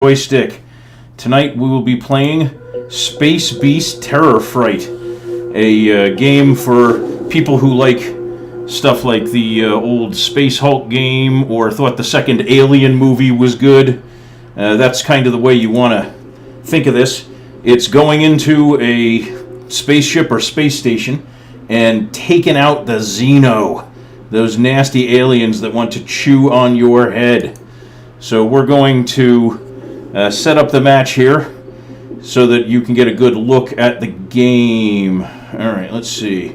Joystick. Tonight we will be playing Space Beast Terror Fright, a game for people who like stuff like the old Space Hulk game or thought the second Alien movie was good. That's kind of the way you want to think of this. It's going into a spaceship or space station and taking out the Xeno, those nasty aliens that want to chew on your head. So we're going to set up the match here so that you can get a good look at the game. Alright, let's see.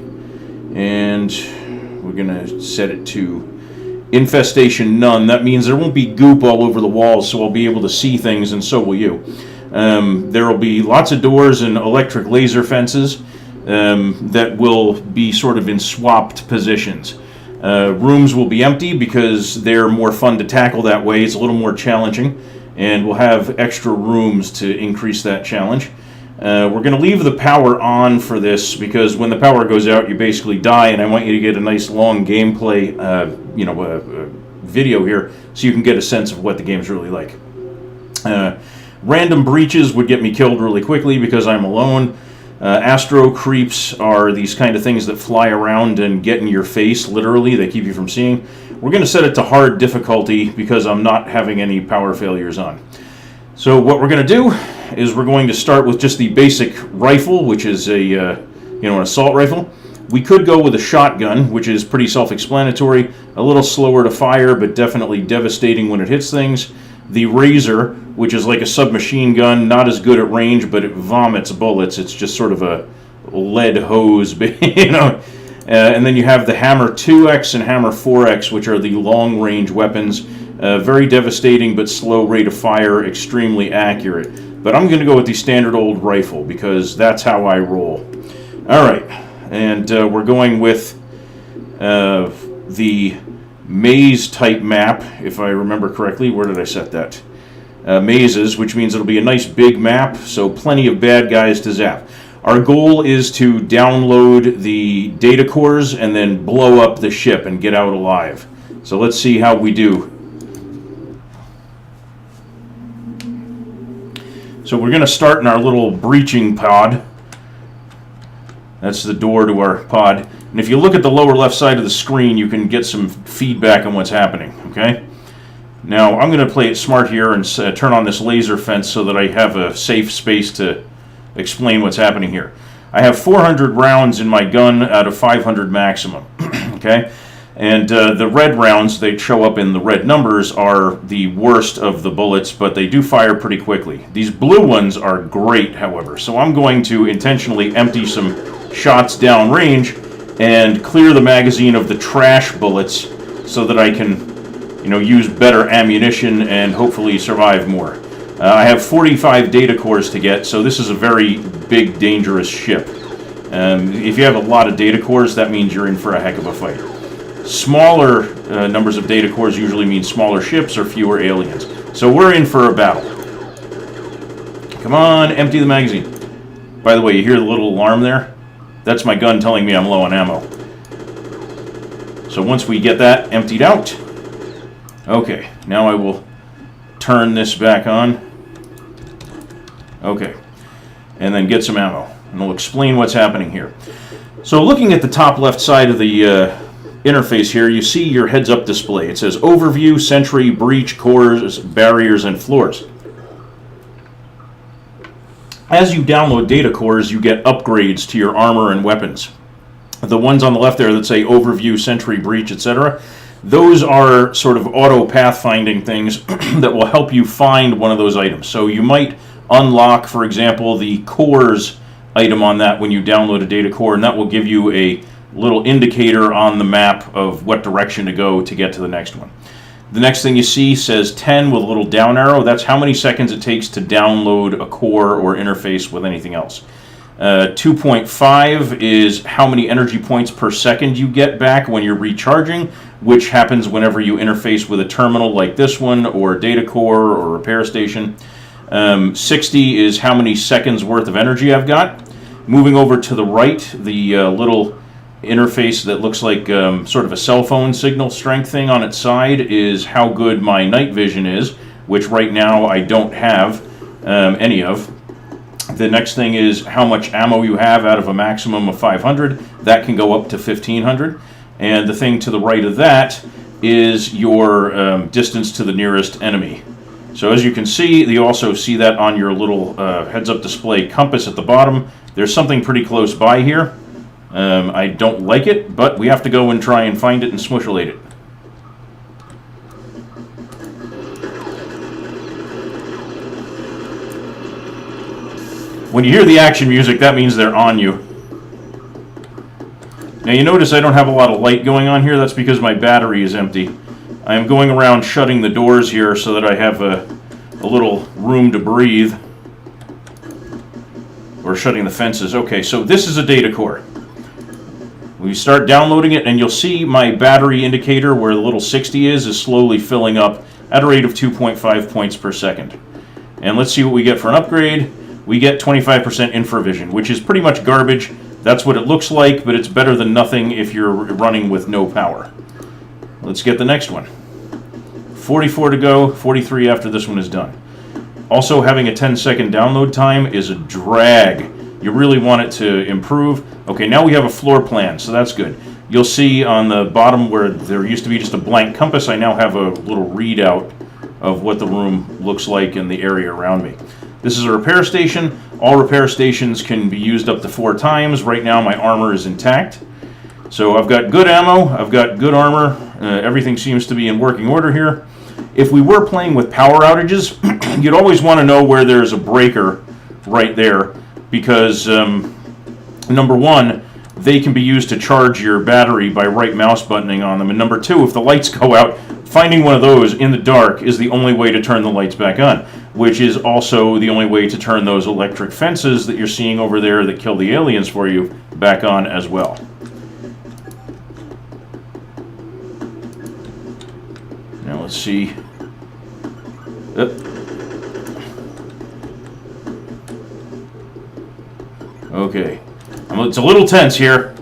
And we're going to set it to Infestation None. That means there won't be goop all over the walls, so I'll be able to see things, and so will you. There will be lots of doors and electric laser fences that will be sort of in swapped positions. Rooms will be empty because they're more fun to tackle that way. It's a little more challenging. And we'll have extra rooms to increase that challenge. We're going to leave the power on for this because when the power goes out, you basically die, and I want you to get a nice long gameplay video here so you can get a sense of what the game's really like. Random breaches would get me killed really quickly because I'm alone. Astro creeps are these kind of things that fly around and get in your face, literally. They keep you from seeing. We're going to set it to hard difficulty because I'm not having any power failures on. So what we're going to do is we're going to start with just the basic rifle, which is an assault rifle. We could go with a shotgun, which is pretty self-explanatory, a little slower to fire, but definitely devastating when it hits things. The Razor, which is like a submachine gun, not as good at range, but it vomits bullets. It's just sort of a lead hose, and then you have the Hammer 2X and Hammer 4X, which are the long-range weapons. Very devastating, but slow rate of fire, extremely accurate. But I'm going to go with the standard old rifle, because that's how I roll. Alright, and we're going with the maze-type map, if I remember correctly. Where did I set that? Mazes, which means it'll be a nice big map, so plenty of bad guys to zap. Our goal is to download the data cores and then blow up the ship and get out alive. So let's see how we do. So we're going to start in our little breaching pod. That's the door to our pod. And if you look at the lower left side of the screen, you can get some feedback on what's happening, okay? Now, I'm going to play it smart here and turn on this laser fence so that I have a safe space to explain what's happening here. I have 400 rounds in my gun out of 500 maximum, okay? And the red rounds, they show up in the red numbers, are the worst of the bullets, but they do fire pretty quickly. These blue ones are great, however, so I'm going to intentionally empty some shots downrange and clear the magazine of the trash bullets so that I can, use better ammunition and hopefully survive more. I have 45 data cores to get, so this is a very big, dangerous ship. If you have a lot of data cores, that means you're in for a heck of a fight. Smaller numbers of data cores usually mean smaller ships or fewer aliens. So we're in for a battle. Come on, empty the magazine. By the way, you hear the little alarm there? That's my gun telling me I'm low on ammo. So once we get that emptied out, okay, now I will turn this back on. Okay, and then get some ammo, and we'll explain what's happening here. So looking at the top left side of the interface here, you see your heads-up display. It says Overview, Sentry, Breach, Cores, Barriers, and Floors. As you download data cores, you get upgrades to your armor and weapons. The ones on the left there that say Overview, Sentry, Breach, etc., those are sort of auto pathfinding things that will help you find one of those items. So you might unlock, for example, the cores item on that when you download a data core, and that will give you a little indicator on the map of what direction to go to get to the next one. The next thing you see says 10 with a little down arrow. That's how many seconds it takes to download a core or interface with anything else. 2.5 is how many energy points per second you get back when you're recharging, which happens whenever you interface with a terminal like this one, or a data core, or a repair station. 60 is how many seconds worth of energy I've got. Moving over to the right, the little interface that looks like sort of a cell phone signal strength thing on its side is how good my night vision is. which right now I don't have any of. The next thing is how much ammo you have out of a maximum of 500. That can go up to 1500. And the thing to the right of that is your distance to the nearest enemy. So as you can see, you also see that on your little heads-up display compass at the bottom. There's something pretty close by here. I don't like it, but we have to go and try and find it and smushulate it. When you hear the action music, that means they're on you. Now you notice I don't have a lot of light going on here. That's because my battery is empty. I am going around shutting the doors here so that I have a little room to breathe. Or shutting the fences. Okay, so this is a data core. We start downloading it, and you'll see my battery indicator where the little 60 is slowly filling up at a rate of 2.5 points per second. And let's see what we get for an upgrade. We get 25% infravision, which is pretty much garbage. That's what it looks like, but it's better than nothing if you're running with no power. Let's get the next one. 44 to go, 43 after this one is done. Also, having a 10-second download time is a drag. You really want it to improve. Okay, now we have a floor plan, so that's good. You'll see on the bottom where there used to be just a blank compass, I now have a little readout of what the room looks like in the area around me. This is a repair station. All repair stations can be used up to 4 times. Right now my armor is intact. So I've got good ammo, I've got good armor, everything seems to be in working order here. If we were playing with power outages, you'd always want to know where there's a breaker right there, because number one, they can be used to charge your battery by right mouse buttoning on them, and number two, if the lights go out, finding one of those in the dark is the only way to turn the lights back on, which is also the only way to turn those electric fences that you're seeing over there that kill the aliens for you back on as well. Now let's see. Okay. It's a little tense here.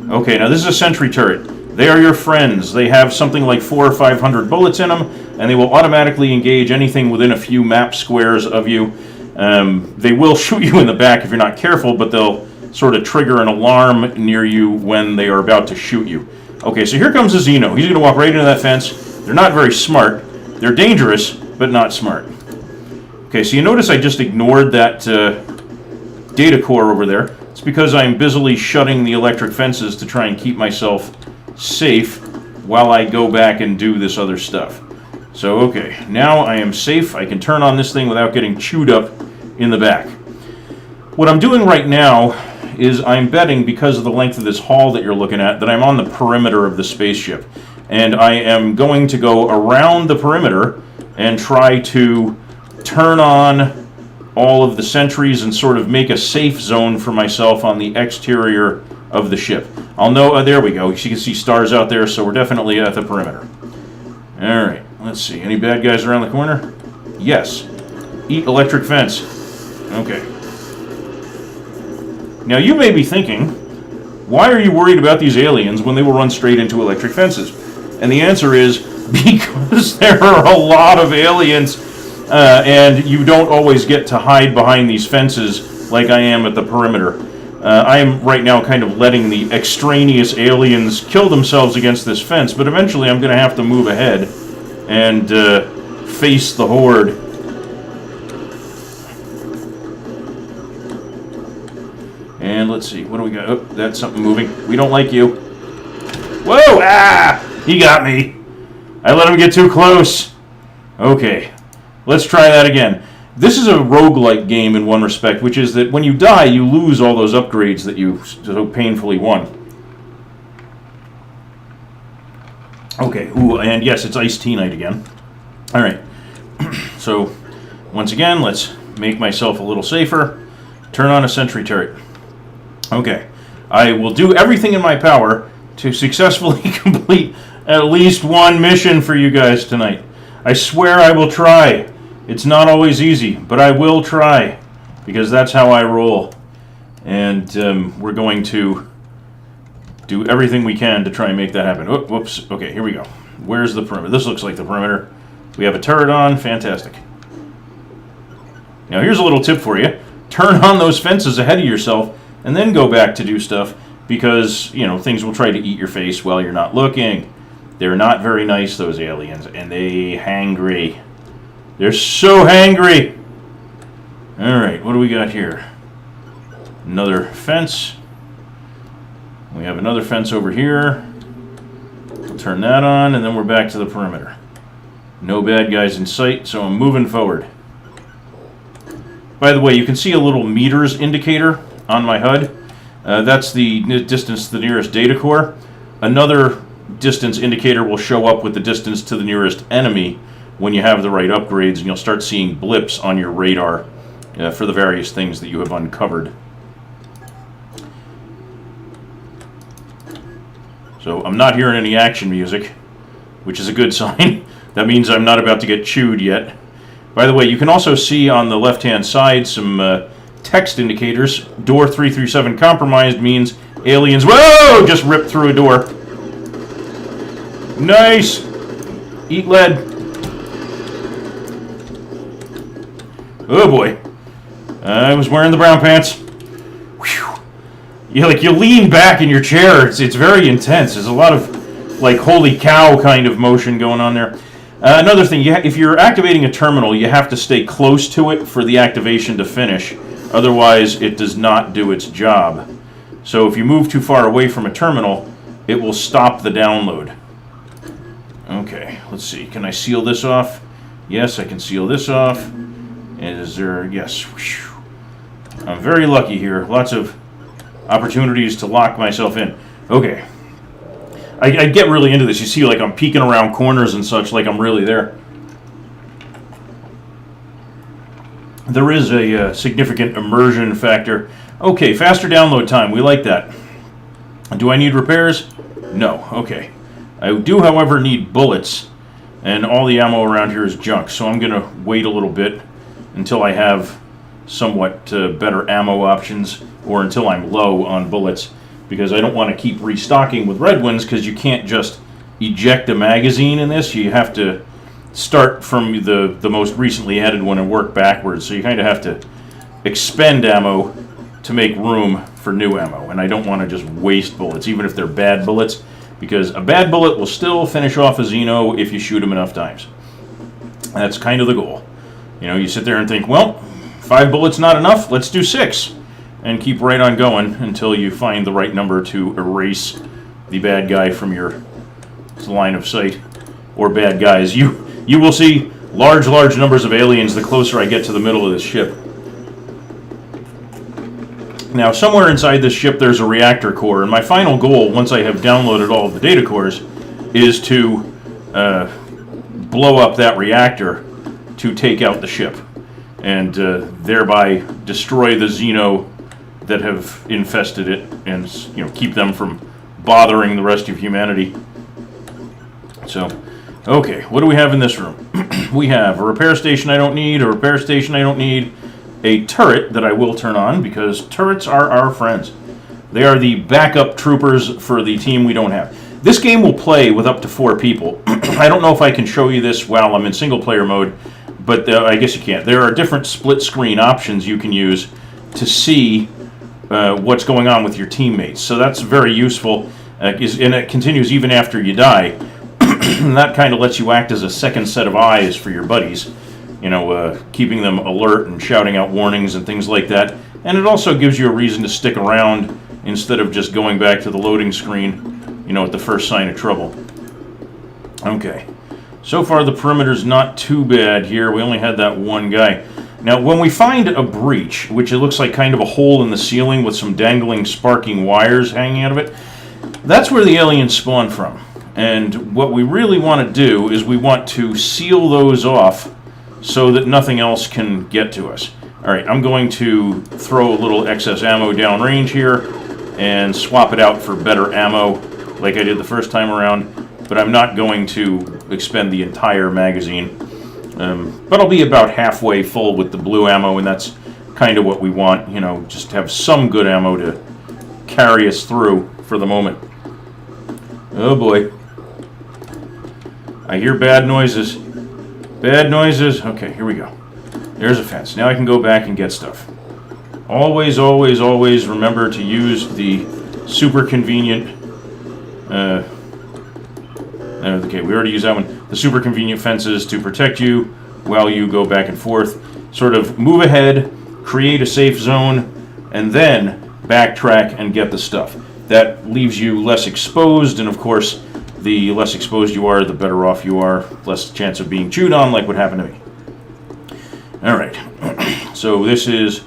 Okay, now this is a sentry turret. They are your friends. They have something like 400 or 500 bullets in them, and they will automatically engage anything within a few map squares of you. They will shoot you in the back if you're not careful, but they'll sort of trigger an alarm near you when they are about to shoot you. Okay, so here comes a Xeno. He's going to walk right into that fence. They're not very smart. They're dangerous, but not smart. Okay, so you notice I just ignored that data core over there. It's because I'm busily shutting the electric fences to try and keep myself safe while I go back and do this other stuff. So, okay, now I am safe. I can turn on this thing without getting chewed up in the back. What I'm doing right now is I'm betting, because of the length of this hall that you're looking at, that I'm on the perimeter of the spaceship. And I am going to go around the perimeter and try to turn on all of the sentries and sort of make a safe zone for myself on the exterior of the ship. I'll know, there we go. You can see stars out there, so we're definitely at the perimeter. Alright, let's see. Any bad guys around the corner? Yes. Eat electric fence. Okay. Now you may be thinking, why are you worried about these aliens when they will run straight into electric fences? And the answer is, because there are a lot of aliens, and you don't always get to hide behind these fences like I am at the perimeter. I am right now kind of letting the extraneous aliens kill themselves against this fence, but eventually I'm going to have to move ahead and face the horde. And let's see, what do we got? Oh, that's something moving. We don't like you. Whoa! Ah! He got me. I let him get too close. Okay, let's try that again. This is a roguelike game in one respect, which is that when you die, you lose all those upgrades that you so painfully won. Okay, ooh, and yes, it's iced tea night again. Alright, so once again, let's make myself a little safer. Turn on a sentry turret. Okay, I will do everything in my power to successfully complete at least one mission for you guys tonight. I swear I will try. It's not always easy, but I will try, because that's how I roll. And we're going to do everything we can to try and make that happen. Oh, whoops. Okay, here we go. Where's the perimeter? This looks like the perimeter. We have a turret on. Fantastic. Now, here's a little tip for you. Turn on those fences ahead of yourself, and then go back to do stuff, because, you know, things will try to eat your face while you're not looking. They're not very nice, those aliens, and they hangry. They're so hangry. Alright, what do we got here? Another fence. We have another fence over here. We'll turn that on, and then we're back to the perimeter. No bad guys in sight, so I'm moving forward. By the way, you can see a little meters indicator on my HUD. That's the distance to the nearest data core. Another distance indicator will show up with the distance to the nearest enemy when you have the right upgrades, and you'll start seeing blips on your radar for the various things that you have uncovered. So I'm not hearing any action music, which is a good sign. That means I'm not about to get chewed yet. By the way, you can also see on the left-hand side some text indicators. Door 337 compromised means aliens, whoa, just ripped through a door. Nice. Eat lead. Oh boy. I was wearing the brown pants. Whew. You lean back in your chair. It's very intense. There's a lot of like holy cow kind of motion going on there. Another thing, if you're activating a terminal, you have to stay close to it for the activation to finish. Otherwise, it does not do its job. So if you move too far away from a terminal, it will stop the download. Okay, let's see. Can I seal this off? Yes, I can seal this off. And is there... Yes. Whew. I'm very lucky here. Lots of opportunities to lock myself in. Okay. I get really into this. You see, like, I'm peeking around corners and such, like I'm really there. There is a significant immersion factor. Okay, faster download time. We like that. Do I need repairs? No. Okay. I do, however, need bullets, and all the ammo around here is junk, so I'm going to wait a little bit until I have somewhat better ammo options, or until I'm low on bullets, because I don't want to keep restocking with red ones, because you can't just eject a magazine in this. You have to start from the most recently added one and work backwards, so you kind of have to expend ammo to make room for new ammo, and I don't want to just waste bullets, even if they're bad bullets, because a bad bullet will still finish off a Xeno if you shoot him enough times. That's kind of the goal. You know, you sit there and think, well, 5 bullets not enough, let's do 6. And keep right on going until you find the right number to erase the bad guy from your line of sight. Or bad guys. You will see large numbers of aliens the closer I get to the middle of this ship. Now, somewhere inside this ship there's a reactor core, and my final goal, once I have downloaded all of the data cores, is to blow up that reactor to take out the ship, and thereby destroy the Xeno that have infested it, and, you know, keep them from bothering the rest of humanity. So, okay, what do we have in this room? We have a repair station I don't need, a repair station I don't need, a turret that I will turn on, because turrets are our friends. They are the backup troopers for the team we don't have. This game will play with up to 4 people. I don't know if I can show you this while I'm in single player mode, but I guess you can't. There are different split screen options you can use to see what's going on with your teammates. So that's very useful, and it continues even after you die. And that kind of lets you act as a second set of eyes for your buddies, you know, keeping them alert and shouting out warnings and things like that. And it also gives you a reason to stick around instead of just going back to the loading screen, you know, at the first sign of trouble. Okay. So far the perimeter's not too bad here. We only had that one guy. Now, when we find a breach, which it looks like kind of a hole in the ceiling with some dangling, sparking wires hanging out of it, that's where the aliens spawn from. And what we really want to do is we want to seal those off so that nothing else can get to us. Alright, I'm going to throw a little excess ammo downrange here and swap it out for better ammo like I did the first time around, but I'm not going to expend the entire magazine. But I'll be about halfway full with the blue ammo, and that's kind of what we want, you know, just have some good ammo to carry us through for the moment. Oh boy. I hear bad noises. Bad noises. Okay, here we go. There's a fence. Now I can go back and get stuff. Always, always, always remember to use the super convenient... okay, we already used that one. The super convenient fences to protect you while you go back and forth. Sort of move ahead, create a safe zone, and then backtrack and get the stuff. That leaves you less exposed, and of course, the less exposed you are, the better off you are. Less chance of being chewed on, like what happened to me. Alright, so this is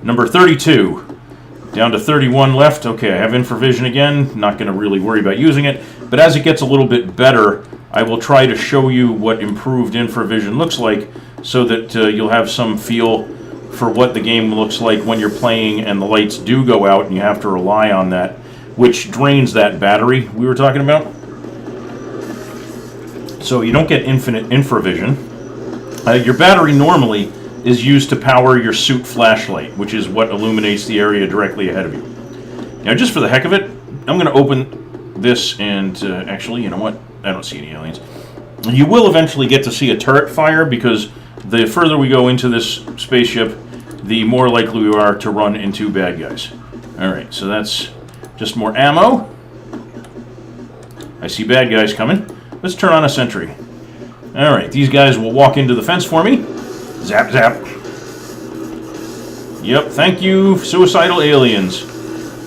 number 32. Down to 31 left. Okay, I have infravision again. Not going to really worry about using it. But as it gets a little bit better, I will try to show you what improved infravision looks like so that you'll have some feel for what the game looks like when you're playing and the lights do go out and you have to rely on that, which drains that battery we were talking about. So you don't get infinite infravision. Your battery normally is used to power your suit flashlight, which is what illuminates the area directly ahead of you. Now, just for the heck of it, I'm going to open this and actually, you know what? I don't see any aliens. You will eventually get to see a turret fire because the further we go into this spaceship, the more likely we are to run into bad guys. Alright, so that's just more ammo. I see bad guys coming. Let's turn on a sentry. Alright, these guys will walk into the fence for me. Zap, zap. Yep, thank you, suicidal aliens.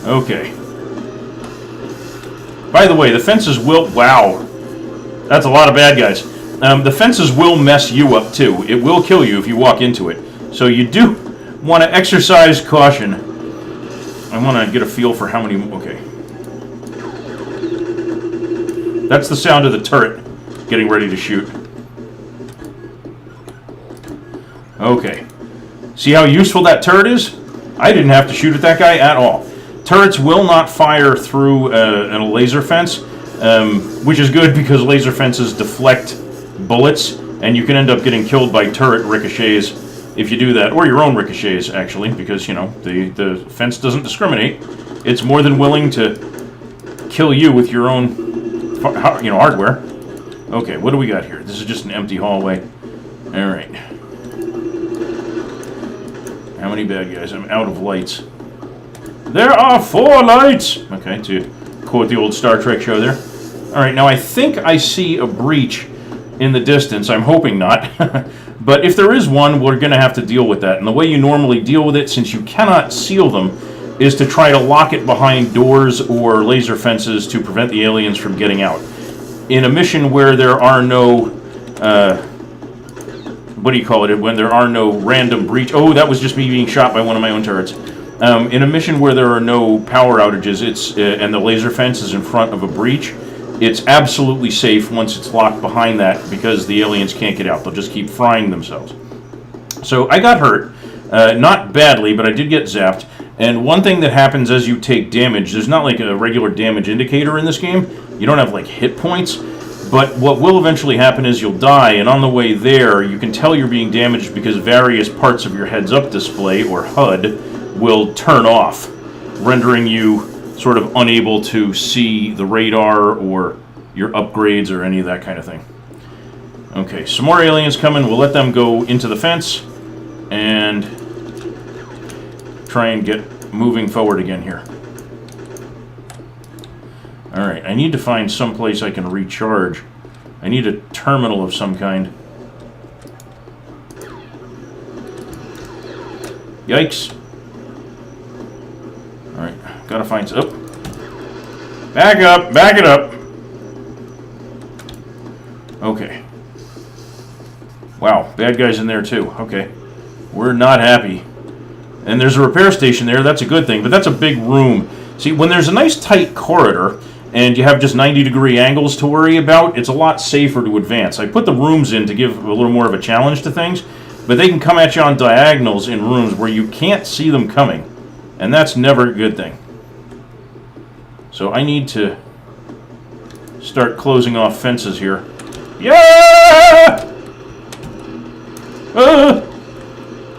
Okay. By the way, the fences will... Wow. That's a lot of bad guys. The fences will mess you up, too. It will kill you if you walk into it. So you do want to exercise caution. I want to get a feel for how many... Okay. That's the sound of the turret getting ready to shoot. Okay. See how useful that turret is? I didn't have to shoot at that guy at all. Turrets will not fire through a laser fence, which is good because laser fences deflect bullets, and you can end up getting killed by turret ricochets if you do that, or your own ricochets, actually, because, you know, the fence doesn't discriminate. It's more than willing to kill you with your own, you know, hardware. Okay, what do we got here? This is just an empty hallway. All right. How many bad guys? I'm out of lights. There are 4 lights! Okay, to quote the old Star Trek show there. Alright, now I think I see a breach in the distance. I'm hoping not. But if there is one, we're going to have to deal with that. And the way you normally deal with it, since you cannot seal them, is to try to lock it behind doors or laser fences to prevent the aliens from getting out. In a mission where there are no... what do you call it? When there are no random breach... Oh, that was just me being shot by one of my own turrets. In a mission where there are no power outages, it's and the laser fence is in front of a breach, it's absolutely safe once it's locked behind that because the aliens can't get out. They'll just keep frying themselves. So I got hurt. Not badly, but I did get zapped. And one thing that happens as you take damage, there's not like a regular damage indicator in this game. You don't have like hit points. But what will eventually happen is you'll die, and on the way there, you can tell you're being damaged because various parts of your heads-up display, or HUD, will turn off, rendering you sort of unable to see the radar or your upgrades or any of that kind of thing. Okay, some more aliens coming. We'll let them go into the fence and try and get moving forward again here. Alright, I need to find some place I can recharge. I need a terminal of some kind. Yikes. Alright, gotta find some... Oh. Back up! Back it up! Okay. Wow, bad guys in there too. Okay. We're not happy. And there's a repair station there, that's a good thing, but that's a big room. See, when there's a nice tight corridor, and you have just 90-degree angles to worry about, it's a lot safer to advance. I put the rooms in to give a little more of a challenge to things, but they can come at you on diagonals in rooms where you can't see them coming, and that's never a good thing. So I need to start closing off fences here. Yeah!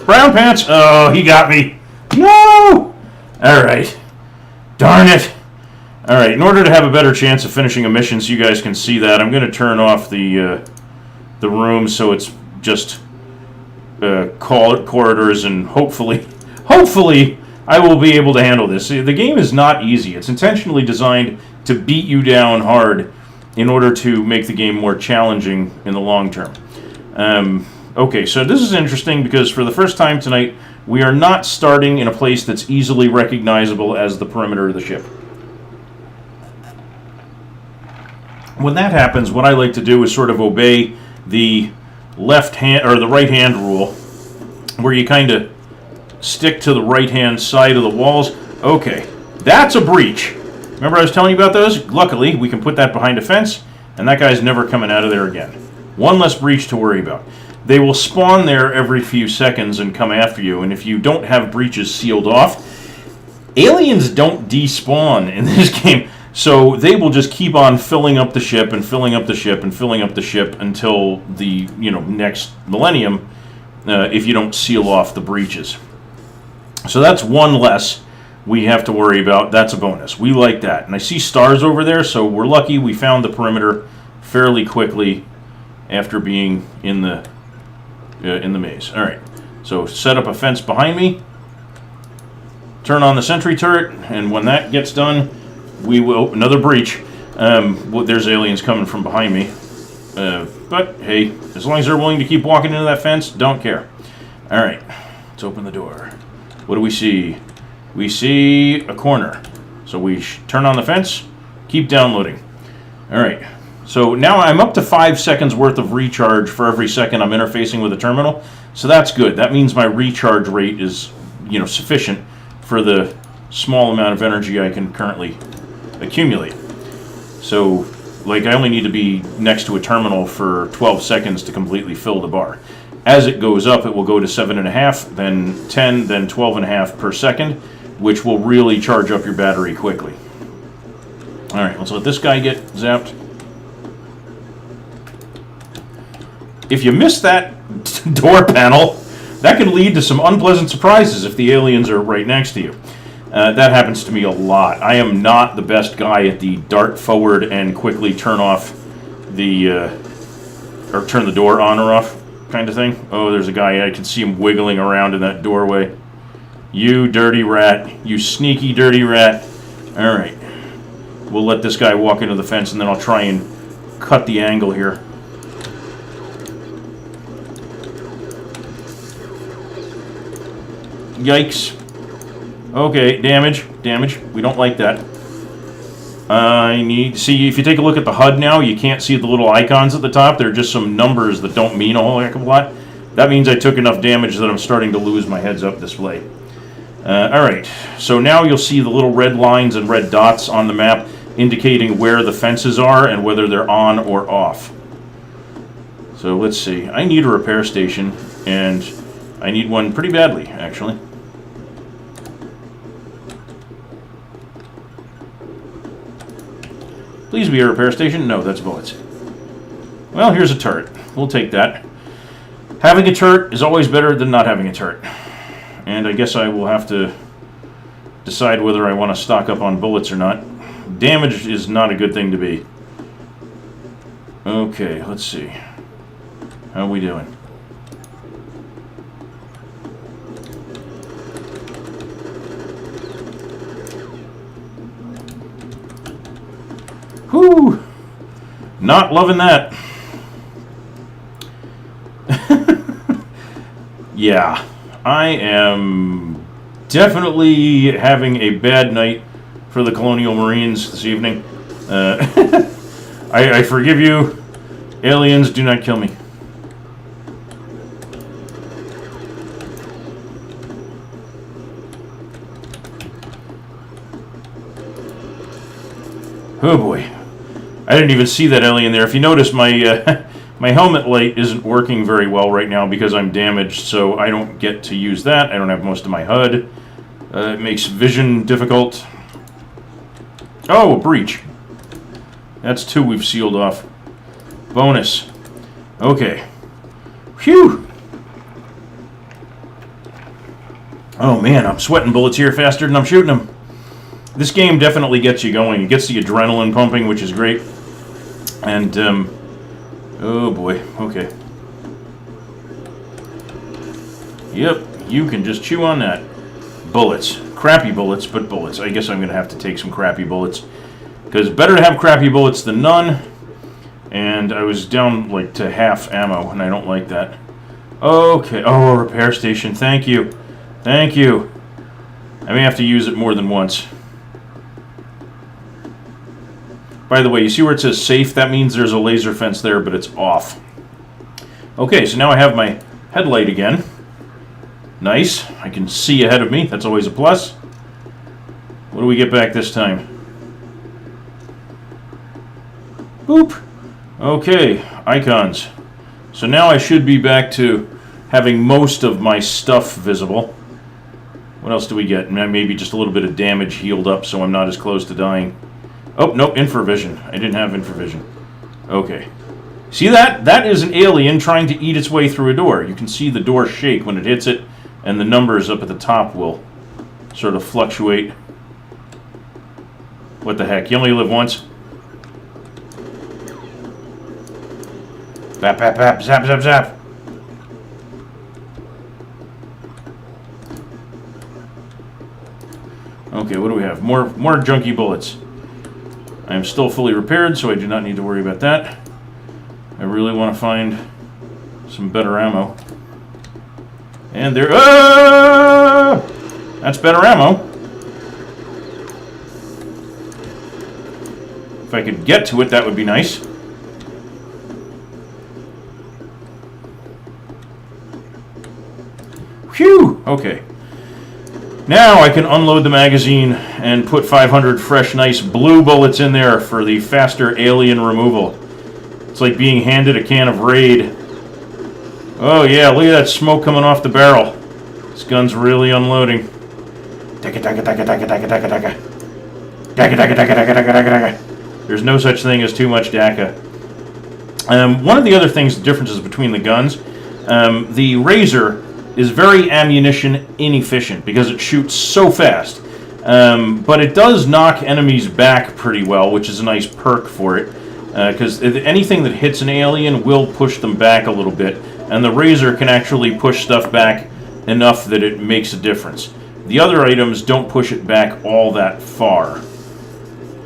Brown pants! Oh, he got me. No! Alright. Darn it. Alright, in order to have a better chance of finishing a mission so you guys can see that, I'm going to turn off the room so it's just corridors, and hopefully I will be able to handle this. The game is not easy. It's intentionally designed to beat you down hard in order to make the game more challenging in the long term. Okay, so this is interesting because for the first time tonight, we are not starting in a place that's easily recognizable as the perimeter of the ship. When that happens, what I like to do is sort of obey the left hand or the right hand rule, where you kind of stick to the right hand side of the walls. Okay, that's a breach. Remember I was telling you about those? Luckily, we can put that behind a fence, and that guy's never coming out of there again. One less breach to worry about. They will spawn there every few seconds and come after you, and if you don't have breaches sealed off, aliens don't despawn in this game. So they will just keep on filling up the ship and filling up the ship and filling up the ship until the next millennium, if you don't seal off the breaches. So that's one less we have to worry about. That's a bonus. We like that. And I see stars over there, so we're lucky we found the perimeter fairly quickly after being in the maze. All right. So set up a fence behind me. Turn on the sentry turret, and when that gets done, we will another breach. There's aliens coming from behind me, but hey, as long as they're willing to keep walking into that fence, don't care. All right, let's open the door. What do we see? We see a corner. So we turn on the fence, keep downloading. All right. So now I'm up to 5 seconds worth of recharge for every second I'm interfacing with the terminal. So that's good. That means my recharge rate is, sufficient for the small amount of energy I can currently accumulate. So, I only need to be next to a terminal for 12 seconds to completely fill the bar. As it goes up, it will go to 7.5, then 10, then 12.5 per second, which will really charge up your battery quickly. All right, let's let this guy get zapped. If you miss that door panel, that can lead to some unpleasant surprises if the aliens are right next to you. That happens to me a lot. I am not the best guy at the dart forward and quickly turn off the, or turn the door on or off kind of thing. Oh, there's a guy. I can see him wiggling around in that doorway. You dirty rat. You sneaky dirty rat. All right. We'll let this guy walk into the fence, and then I'll try and cut the angle here. Yikes. Okay, damage. We don't like that. See, if you take a look at the HUD now, you can't see the little icons at the top. They're just some numbers that don't mean a whole heck of a lot. That means I took enough damage that I'm starting to lose my heads-up display. Alright, so now you'll see the little red lines and red dots on the map indicating where the fences are and whether they're on or off. So let's see. I need a repair station, and I need one pretty badly, actually. Please be a repair station. No, that's bullets. Well, here's a turret. We'll take that. Having a turret is always better than not having a turret. And I guess I will have to decide whether I want to stock up on bullets or not. Damage is not a good thing to be. Okay, let's see. How are we doing? Whew! Not loving that. Yeah, I am definitely having a bad night for the Colonial Marines this evening. I forgive you. Aliens, do not kill me. Oh boy. I didn't even see that alien there. If you notice, my my helmet light isn't working very well right now because I'm damaged, so I don't get to use that. I don't have most of my HUD. It makes vision difficult. Oh, a breach. That's 2 we've sealed off. Bonus. Okay. Phew! Oh man, I'm sweating bullets here faster than I'm shooting them. This game definitely gets you going. It gets the adrenaline pumping, which is great. And, oh boy, okay. Yep, you can just chew on that. Bullets. Crappy bullets, but bullets. I guess I'm going to have to take some crappy bullets. Because better to have crappy bullets than none. And I was down like to half ammo, and I don't like that. Okay. Oh, repair station. Thank you. Thank you. I may have to use it more than once. By the way, you see where it says safe? That means there's a laser fence there, but it's off. Okay, so now I have my headlight again. Nice. I can see ahead of me. That's always a plus. What do we get back this time? Boop. Okay, icons. So now I should be back to having most of my stuff visible. What else do we get? Maybe just a little bit of damage healed up so I'm not as close to dying. Oh, nope, infravision. I didn't have infravision. Okay. See that? That is an alien trying to eat its way through a door. You can see the door shake when it hits it, and the numbers up at the top will sort of fluctuate. What the heck? You only live once? Bap, bap, bap, zap, zap, zap. Okay, what do we have? More junky bullets. I am still fully repaired, so I do not need to worry about that. I really want to find some better ammo. And there... Ah! That's better ammo. If I could get to it, that would be nice. Phew! Okay. Now I can unload the magazine and put 500 fresh, nice blue bullets in there for the faster alien removal. It's like being handed a can of Raid. Oh yeah, look at that smoke coming off the barrel. This gun's really unloading. There's no such thing as too much DACA. One of the other differences between the guns, the Razor is very ammunition inefficient because it shoots so fast. But it does knock enemies back pretty well, which is a nice perk for it. Because anything that hits an alien will push them back a little bit. And the Razor can actually push stuff back enough that it makes a difference. The other items don't push it back all that far.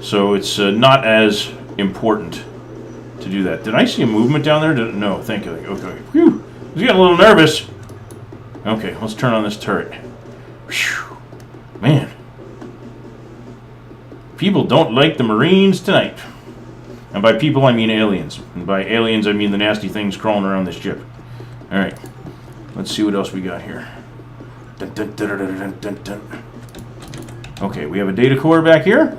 So it's not as important to do that. Did I see a movement down there? No, thank you. Okay. Whew. I was getting a little nervous. Okay, let's turn on this turret. Whew. Man. People don't like the Marines tonight. And by people, I mean aliens. And by aliens, I mean the nasty things crawling around this ship. Alright. Let's see what else we got here. Dun, dun, dun, dun, dun, dun, dun. Okay, we have a data core back here.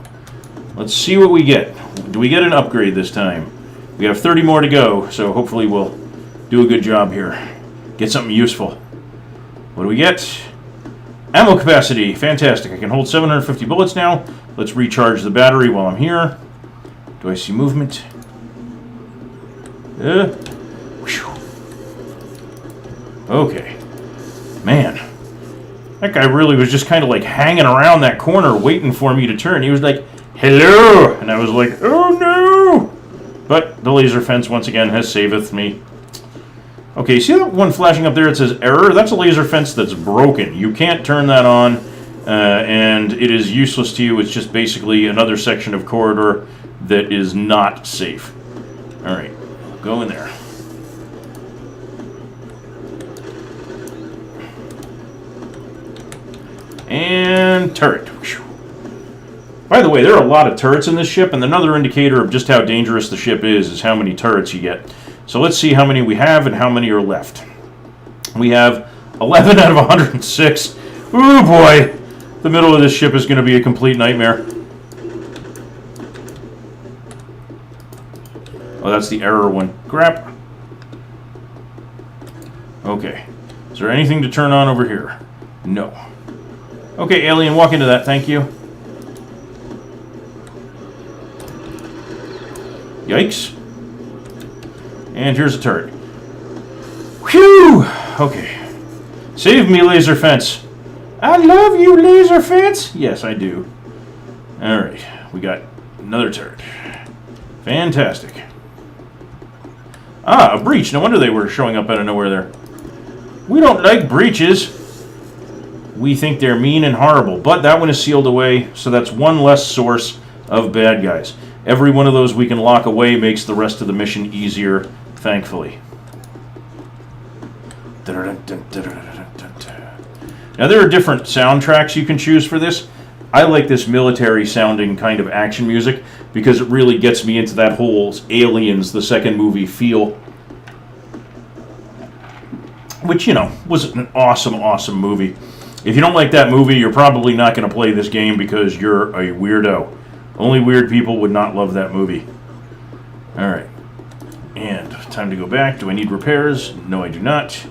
Let's see what we get. Do we get an upgrade this time? We have 30 more to go, so hopefully we'll do a good job here. Get something useful. What do we get? Ammo capacity. Fantastic. I can hold 750 bullets now. Let's recharge the battery while I'm here. Do I see movement? Okay. Man. That guy really was just kind of like hanging around that corner waiting for me to turn. He was like, hello! And I was like, oh no! But the laser fence once again has saveth me. Okay, see that one flashing up there? It says error. That's a laser fence that's broken. You can't turn that on, and it is useless to you. It's just basically another section of corridor that is not safe. Alright, go in there. And turret. By the way, there are a lot of turrets in this ship, and another indicator of just how dangerous the ship is how many turrets you get. So let's see how many we have and how many are left. We have 11 out of 106. Ooh boy! The middle of this ship is going to be a complete nightmare. Oh, that's the error one. Crap. Okay. Is there anything to turn on over here? No. Okay, alien, walk into that. Thank you. Yikes. And here's a turret. Whew! Okay. Save me, laser fence. I love you, laser fence. Yes, I do. Alright. We got another turret. Fantastic. Ah, a breach. No wonder they were showing up out of nowhere there. We don't like breaches. We think they're mean and horrible. But that one is sealed away, so that's one less source of bad guys. Every one of those we can lock away makes the rest of the mission easier, thankfully. Now there are different soundtracks you can choose for this. I like this military sounding kind of action music because it really gets me into that whole Aliens, the second movie feel. Which, you know, was an awesome, awesome movie. If you don't like that movie, you're probably not going to play this game because you're a weirdo. Only weird people would not love that movie. Alright. And time to go back. Do I need repairs? No, I do not.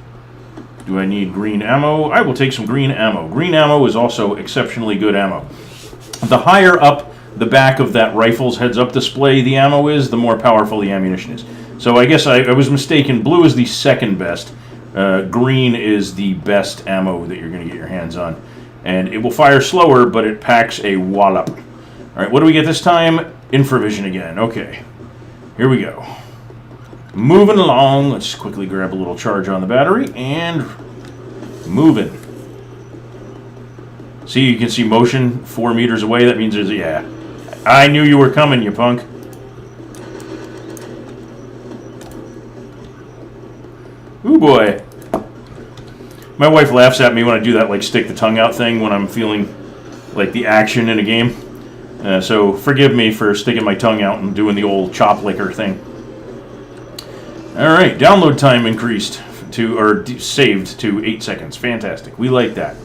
Do I need green ammo? I will take some green ammo. Green ammo is also exceptionally good ammo. The higher up the back of that rifle's heads-up display the ammo is, the more powerful the ammunition is. So I guess I was mistaken. Blue is the second best. Green is the best ammo that you're going to get your hands on. And it will fire slower, but it packs a wallop. Alright, what do we get this time? Infravision again. Okay. Here we go. Moving along. Let's quickly grab a little charge on the battery. And moving. See, you can see motion 4 meters away. That means there's... Yeah. I knew you were coming, you punk. Ooh, boy. My wife laughs at me when I do that, like, stick the tongue out thing when I'm feeling, like, the action in a game. So forgive me for sticking my tongue out and doing the old chop licker thing. Alright, download time increased to, or saved to 8 seconds. Fantastic. We like that.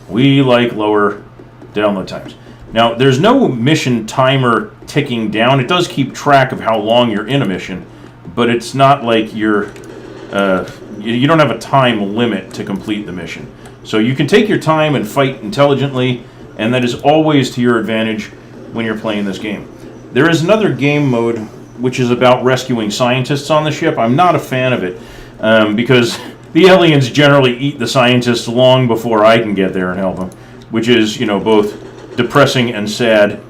We like lower download times. Now, there's no mission timer ticking down. It does keep track of how long you're in a mission, but it's not like you're... you don't have a time limit to complete the mission. So you can take your time and fight intelligently, and that is always to your advantage when you're playing this game. There is another game mode which is about rescuing scientists on the ship. I'm not a fan of it because the aliens generally eat the scientists long before I can get there and help them, which is, you know, both depressing and sad.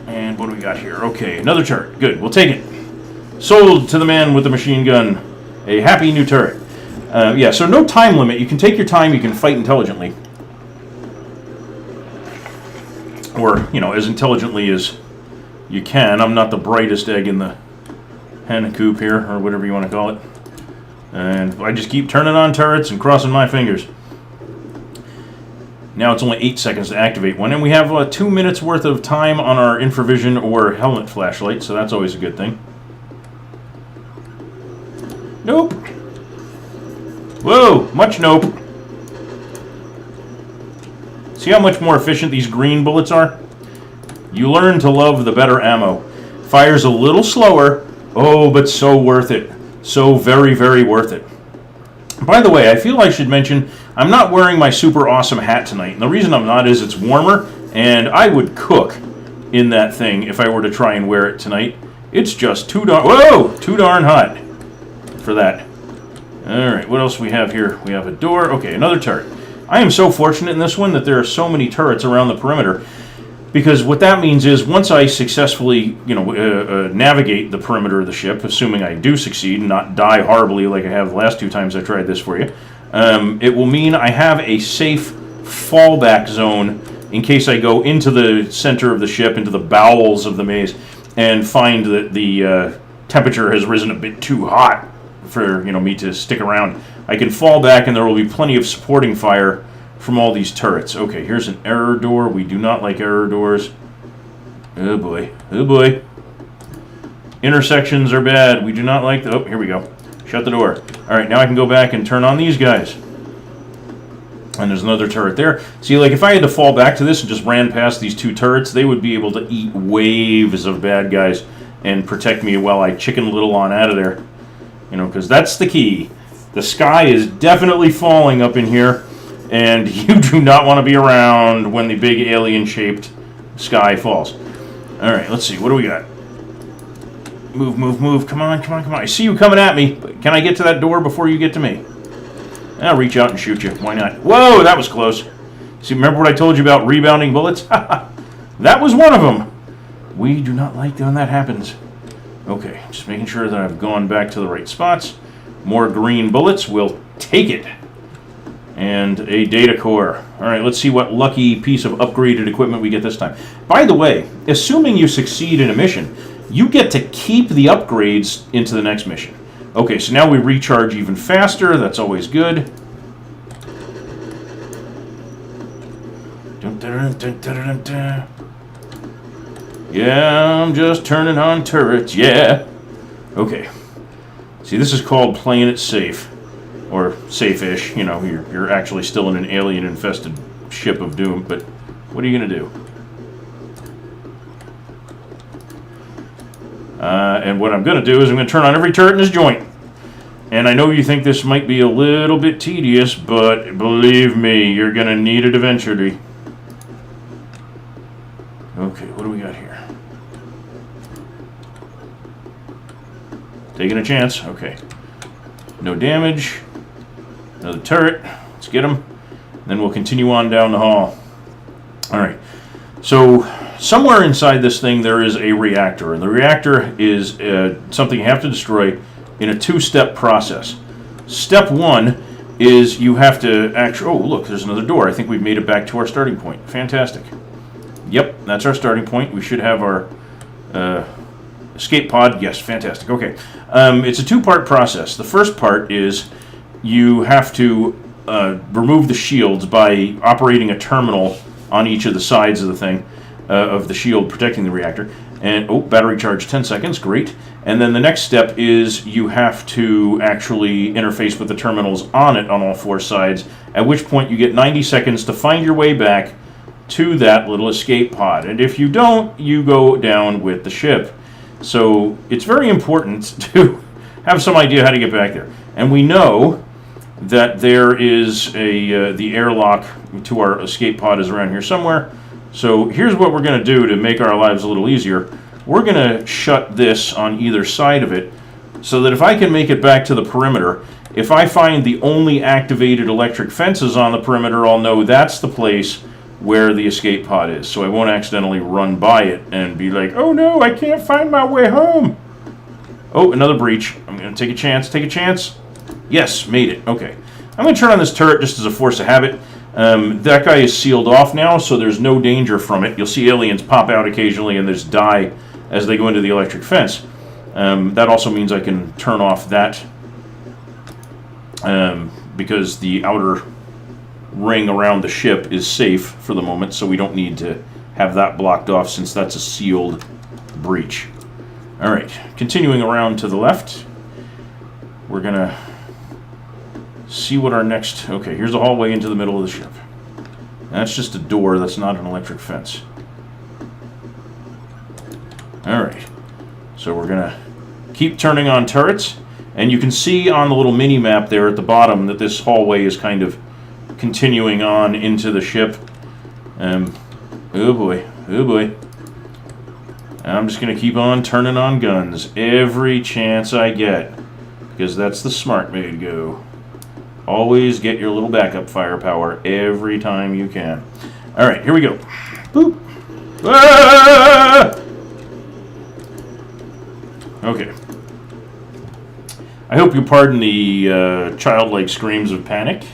And what do we got here? Okay, another turret. Good, we'll take it. Sold to the man with the machine gun. A happy new turret. Yeah, so no time limit. You can take your time, you can fight intelligently. Or, you know, as intelligently as you can. I'm not the brightest egg in the hen coop here, or whatever you want to call it. And I just keep turning on turrets and crossing my fingers. Now it's only 8 seconds to activate one, and we have 2 minutes worth of time on our infravision or helmet flashlight, so that's always a good thing. Nope. Whoa, much nope. See how much more efficient these green bullets are? You learn to love the better ammo. Fires a little slower, oh, but so worth it. So very, very worth it. By the way, I feel I should mention, I'm not wearing my super awesome hat tonight. And the reason I'm not is it's warmer, and I would cook in that thing if I were to try and wear it tonight. It's just too darn hot for that. Alright, what else we have here? We have a door. Okay, another turret. I am so fortunate in this one that there are so many turrets around the perimeter, because what that means is once I successfully, you know, navigate the perimeter of the ship, assuming I do succeed and not die horribly like I have the last 2 times I tried this for you, it will mean I have a safe fallback zone in case I go into the center of the ship, into the bowels of the maze, and find that the temperature has risen a bit too hot for, you know, me to stick around. I can fall back and there will be plenty of supporting fire from all these turrets. Okay, here's an error door. We do not like error doors. Oh boy. Oh boy. Intersections are bad. We do not like the... Oh, here we go. Shut the door. Alright, now I can go back and turn on these guys. And there's another turret there. See, like, if I had to fall back to this and just ran past these 2 turrets, they would be able to eat waves of bad guys and protect me while I chicken little on out of there. You know, because that's the key. The sky is definitely falling up in here, and you do not want to be around when the big alien-shaped sky falls. Alright, let's see. What do we got? Move, move, move. Come on, come on, come on. I see you coming at me. But can I get to that door before you get to me? I'll reach out and shoot you. Why not? Whoa, that was close. See, remember what I told you about rebounding bullets? That was one of them. We do not like when that happens. Okay, just making sure that I've gone back to the right spots. More green bullets. We'll take it. And a data core. All right, let's see what lucky piece of upgraded equipment we get this time. By the way, assuming you succeed in a mission, you get to keep the upgrades into the next mission. Okay, so now we recharge even faster. That's always good. Yeah, I'm just turning on turrets. Yeah. Okay. See, this is called playing it safe. Or safe-ish. You know, you're actually still in an alien-infested ship of doom, but what are you going to do? And what I'm going to do is I'm going to turn on every turret in this joint. And I know you think this might be a little bit tedious, but believe me, you're going to need it eventually. Okay, what do we got here? Taking a chance. Okay. No damage. Another turret. Let's get them. Then we'll continue on down the hall. Alright. So, somewhere inside this thing there is a reactor. And the reactor is something you have to destroy in a two-step process. Step one is you have to actually... Oh, look, there's another door. I think we've made it back to our starting point. Fantastic. Yep, that's our starting point. We should have our escape pod. Yes, fantastic. Okay. It's a two-part process. The first part is you have to remove the shields by operating a terminal on each of the sides of the thing, of the shield protecting the reactor. And, oh, battery charge 10 seconds. Great. And then the next step is you have to actually interface with the terminals on it on all four sides, at which point you get 90 seconds to find your way back to that little escape pod. And if you don't, you go down with the ship. So it's very important to have some idea how to get back there. And we know that there is the airlock to our escape pod is around here somewhere. So here's what we're going to do to make our lives a little easier. We're going to shut this on either side of it so that if I can make it back to the perimeter, if I find the only activated electric fences on the perimeter, I'll know that's the place where the escape pod is. So I won't accidentally run by it and be like, oh no, I can't find my way home. Oh, another breach. I'm going to take a chance. Take a chance. Yes, made it. Okay. I'm going to turn on this turret just as a force of habit. That guy is sealed off now, so there's no danger from it. You'll see aliens pop out occasionally and just die as they go into the electric fence. That also means I can turn off that because the outer ring around the ship is safe for the moment, so we don't need to have that blocked off since that's a sealed breach. Alright, continuing around to the left, we're going to see what our next... Okay, here's the hallway into the middle of the ship. That's just a door, that's not an electric fence. Alright, so we're going to keep turning on turrets, and you can see on the little mini-map there at the bottom that this hallway is kind of continuing on into the ship. Oh boy, oh boy. I'm just going to keep on turning on guns every chance I get, because that's the smart way to go. Always get your little backup firepower every time you can. Alright, here we go. Boop. Ah! Okay. I hope you pardon the childlike screams of panic.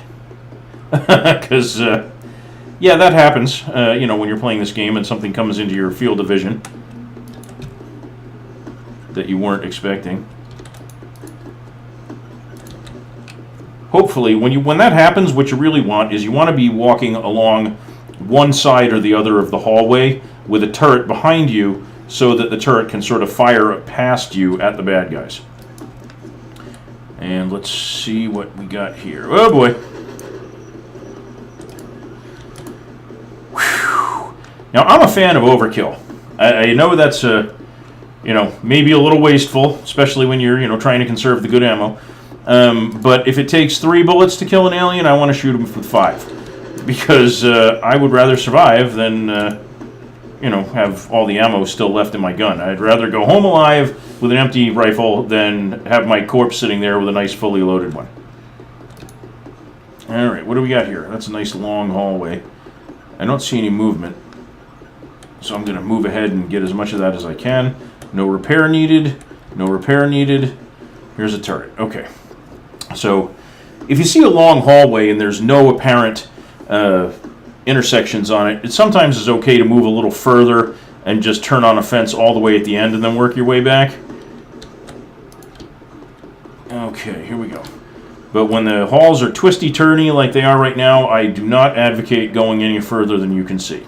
Because, yeah, that happens, you know, when you're playing this game and something comes into your field of vision that you weren't expecting. Hopefully, when that happens, what you really want is you want to be walking along one side or the other of the hallway with a turret behind you so that the turret can sort of fire past you at the bad guys. And let's see what we got here. Oh boy. Now, I'm a fan of overkill. I know that's, you know, maybe a little wasteful, especially when you're, you know, trying to conserve the good ammo. But if it takes 3 bullets to kill an alien, I want to shoot him with 5. Because I would rather survive than, you know, have all the ammo still left in my gun. I'd rather go home alive with an empty rifle than have my corpse sitting there with a nice fully loaded one. Alright, what do we got here? That's a nice long hallway. I don't see any movement. So I'm going to move ahead and get as much of that as I can. No repair needed. No repair needed. Here's a turret. Okay. So if you see a long hallway and there's no apparent intersections on it, it sometimes is okay to move a little further and just turn on a fence all the way at the end and then work your way back. Okay, here we go. But when the halls are twisty-turny like they are right now, I do not advocate going any further than you can see.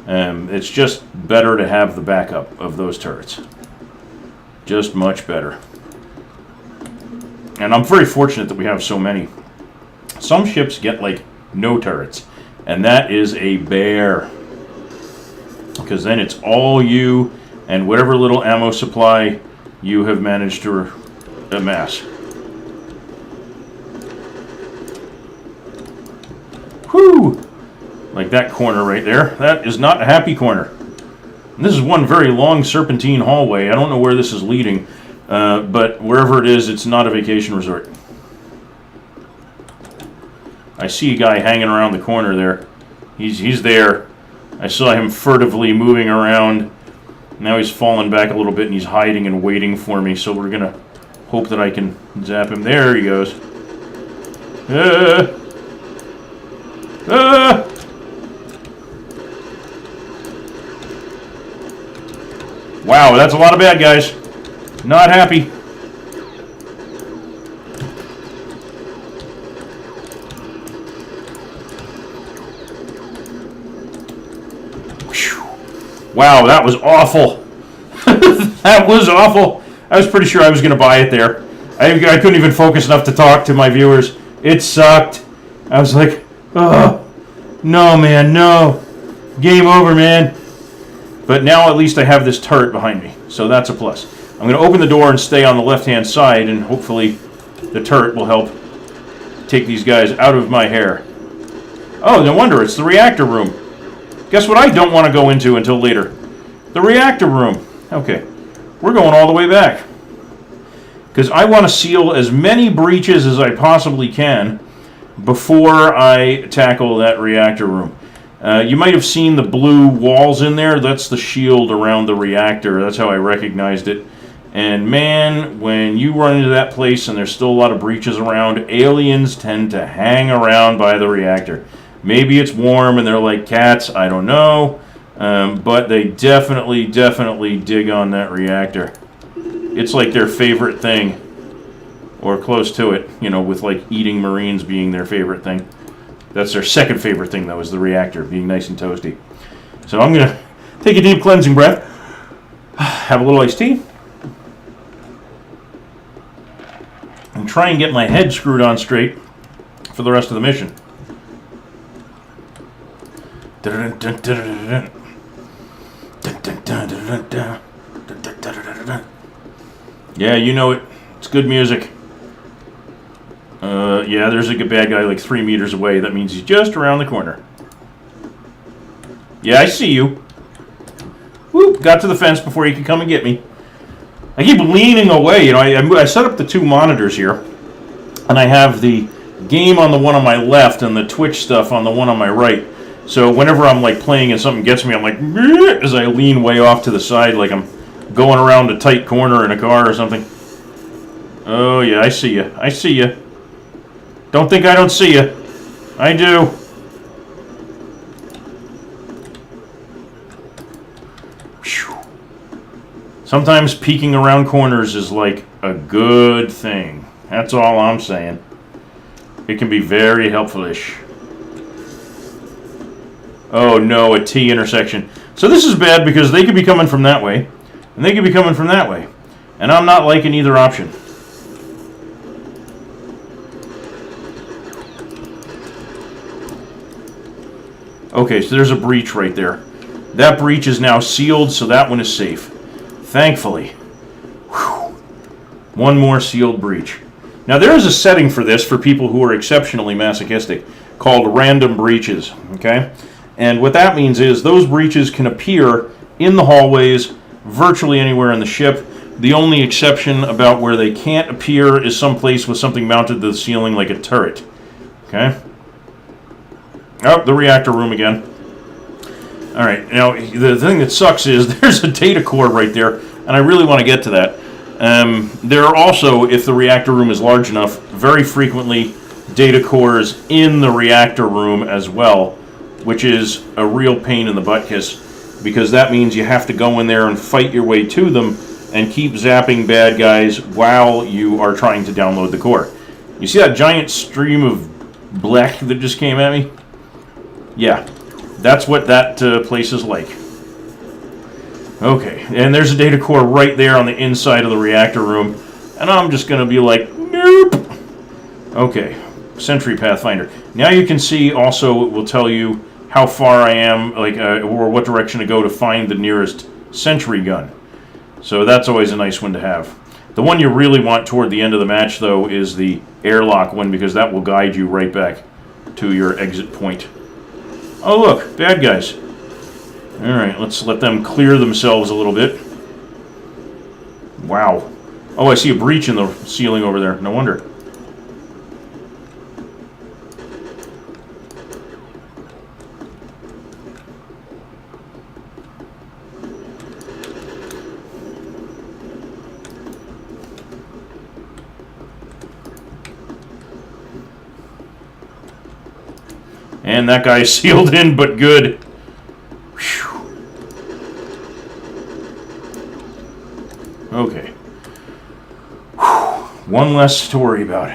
It's just better to have the backup of those turrets. Just much better. And I'm very fortunate that we have so many. Some ships get like no turrets, and that is a bear. Because then it's all you and whatever little ammo supply you have managed to amass. Whew! Like that corner right there. That is not a happy corner. And this is one very long serpentine hallway. I don't know where this is leading, but wherever it is, it's not a vacation resort. I see a guy hanging around the corner there. He's there. I saw him furtively moving around. Now he's fallen back a little bit and he's hiding and waiting for me, so we're gonna hope that I can zap him. There he goes. Wow, that's a lot of bad guys. Not happy. Wow, that was awful. That was awful. I was pretty sure I was going to buy it there. I couldn't even focus enough to talk to my viewers. It sucked. I was like, oh, no, man, no. Game over, man. But now at least I have this turret behind me, so that's a plus. I'm going to open the door and stay on the left-hand side, and hopefully the turret will help take these guys out of my hair. Oh, no wonder, it's the reactor room. Guess what I don't want to go into until later? The reactor room. Okay, we're going all the way back. Because I want to seal as many breaches as I possibly can before I tackle that reactor room. You might have seen the blue walls in there. That's the shield around the reactor. That's how I recognized it. And man, when you run into that place and there's still a lot of breaches around, aliens tend to hang around by the reactor. Maybe it's warm and they're like cats, I don't know. But they definitely dig on that reactor. It's like their favorite thing. Or close to it, you know, with like eating Marines being their favorite thing. That's their second favorite thing, though, is the reactor being nice and toasty. So I'm going to take a deep cleansing breath, have a little iced tea, and try and get my head screwed on straight for the rest of the mission. Yeah, you know it. It's good music. Yeah, there's a bad guy like 3 meters away. That means he's just around the corner. Yeah, I see you. Whoop, got to the fence before he could come and get me. I keep leaning away. You know, I set up the 2 monitors here, and I have the game on the one on my left and the Twitch stuff on the one on my right. So whenever I'm like playing and something gets me, I'm like, as I lean way off to the side like I'm going around a tight corner in a car or something. Oh yeah, I see you. I see you. Don't think I don't see you. I do. Whew. Sometimes peeking around corners is like a good thing. That's all I'm saying. It can be very helpful-ish. Oh no, a T intersection. So this is bad because they could be coming from that way, and they could be coming from that way. And I'm not liking either option. Okay, so there's a breach right there. That breach is now sealed, so that one is safe. Thankfully. Whew. One more sealed breach. Now there is a setting for this for people who are exceptionally masochistic called random breaches, okay? And what that means is those breaches can appear in the hallways virtually anywhere in the ship. The only exception about where they can't appear is someplace with something mounted to the ceiling like a turret, okay? Oh, the reactor room again. Alright, now the thing that sucks is there's a data core right there, and I really want to get to that. There are also, if the reactor room is large enough, very frequently data cores in the reactor room as well, which is a real pain in the butt kiss, because that means you have to go in there and fight your way to them and keep zapping bad guys while you are trying to download the core. You see that giant stream of black that just came at me? Yeah, that's what that place is like. Okay, and there's a data core right there on the inside of the reactor room, and I'm just going to be like, nope. Okay, Sentry Pathfinder. Now you can see also it will tell you how far I am, like, or what direction to go to find the nearest sentry gun. So that's always a nice one to have. The one you really want toward the end of the match, though, is the airlock one, because that will guide you right back to your exit point. Oh, look, bad guys. Alright, let's let them clear themselves a little bit. Wow. Oh, I see a breach in the ceiling over there. No wonder. And that guy sealed in, but good. Whew. Okay. Whew. One less to worry about.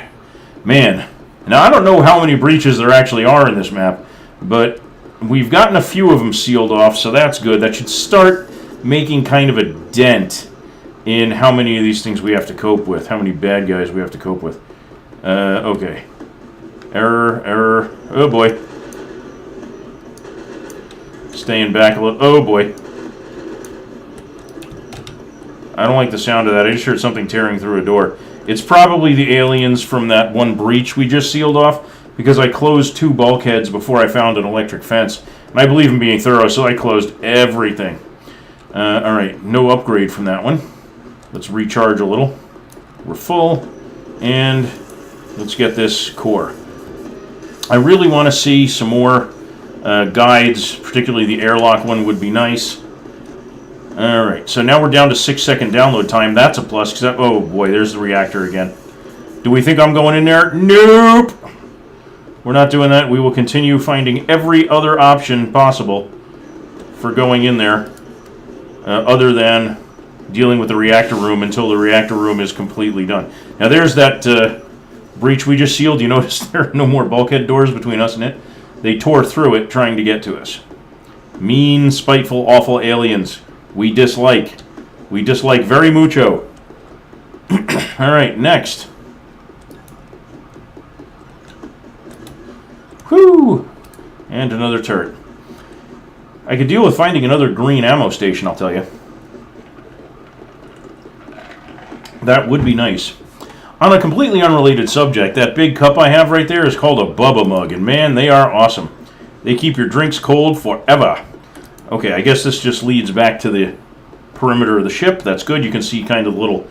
Man. Now, I don't know how many breaches there actually are in this map, but we've gotten a few of them sealed off, so that's good. That should start making kind of a dent in how many of these things we have to cope with, how many bad guys we have to cope with. Okay. Error. Oh, boy. Staying back a little. Oh, boy. I don't like the sound of that. I just heard something tearing through a door. It's probably the aliens from that one breach we just sealed off, because I closed 2 bulkheads before I found an electric fence. And I believe in being thorough, so I closed everything. Alright, no upgrade from that one. Let's recharge a little. We're full. And let's get this core. I really want to see some more guides, particularly the airlock one would be nice. Alright, so now we're down to 6-second download time. That's a plus, because oh boy, there's the reactor again. Do we think I'm going in there? Nope! We're not doing that. We will continue finding every other option possible for going in there, other than dealing with the reactor room until the reactor room is completely done. Now there's that breach we just sealed. You notice there are no more bulkhead doors between us and it? They tore through it trying to get to us. Mean, spiteful, awful aliens. We dislike. We dislike very mucho. Alright, next. Whew! And another turret. I could deal with finding another green ammo station, I'll tell you. That would be nice. On a completely unrelated subject, that big cup I have right there is called a Bubba mug, and man, they are awesome. They keep your drinks cold forever. Okay, I guess this just leads back to the perimeter of the ship. That's good. You can see kind of a little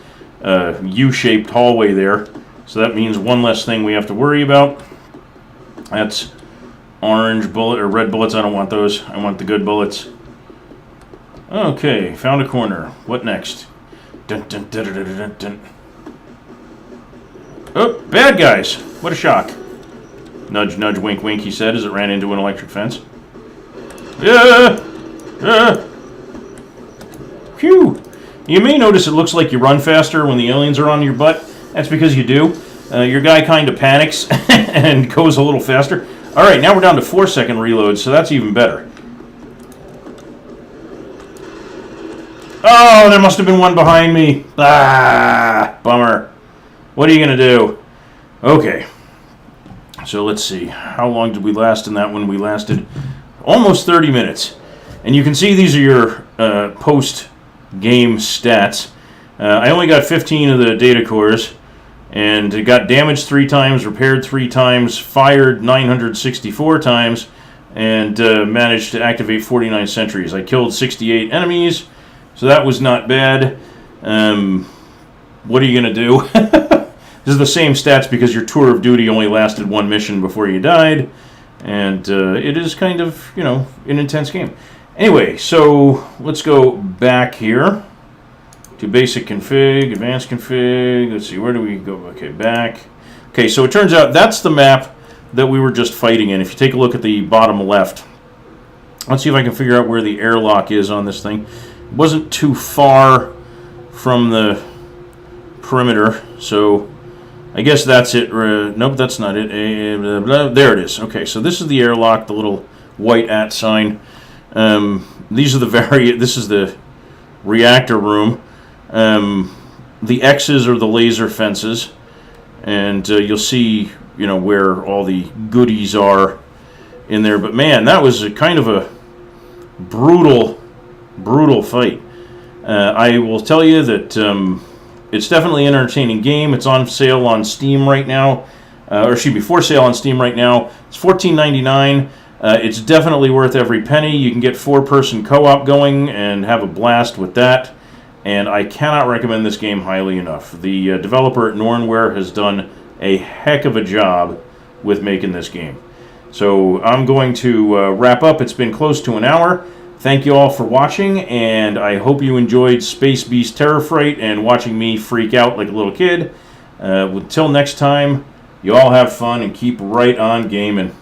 U-shaped hallway there. So that means one less thing we have to worry about. That's orange bullet or red bullets. I don't want those. I want the good bullets. Okay, found a corner. What next? Dun, dun, dun, dun, dun, dun, dun. Oh, bad guys! What a shock. Nudge, nudge, wink, wink, he said as it ran into an electric fence. Phew! You may notice it looks like you run faster when the aliens are on your butt. That's because you do. Your guy kind of panics and goes a little faster. Alright, now we're down to 4-second reload, so that's even better. Oh, there must have been one behind me. Ah, bummer. What are you going to do? Okay. So let's see. How long did we last in that one? We lasted almost 30 minutes. And you can see these are your post-game stats. I only got 15 of the data cores. And it got damaged 3 times, repaired 3 times, fired 964 times, and managed to activate 49 sentries. I killed 68 enemies, so that was not bad. What are you going to do? This is the same stats because your tour of duty only lasted 1 mission before you died. And it is kind of, you know, an intense game. Anyway, so let's go back here to basic config, advanced config. Let's see, where do we go? Okay, back. Okay, so it turns out that's the map that we were just fighting in. If you take a look at the bottom left, let's see if I can figure out where the airlock is on this thing. It wasn't too far from the perimeter, so I guess that's it. Nope, that's not it. There it is. Okay, so this is the airlock, the little white @ sign. These are the this is the reactor room. The X's are the laser fences, and you'll see, where all the goodies are in there. But man, that was a kind of a brutal fight. I will tell you that it's definitely an entertaining game. It's on sale on Steam right now, or excuse me, for sale on Steam right now. It's $14.99. It's definitely worth every penny. You can get 4-person co-op going and have a blast with that. And I cannot recommend this game highly enough. The developer at Nornware has done a heck of a job with making this game. So I'm going to wrap up. It's been close to an hour. Thank you all for watching, and I hope you enjoyed Space Beast Terror Fright and watching me freak out like a little kid. Until next time, you all have fun and keep right on gaming.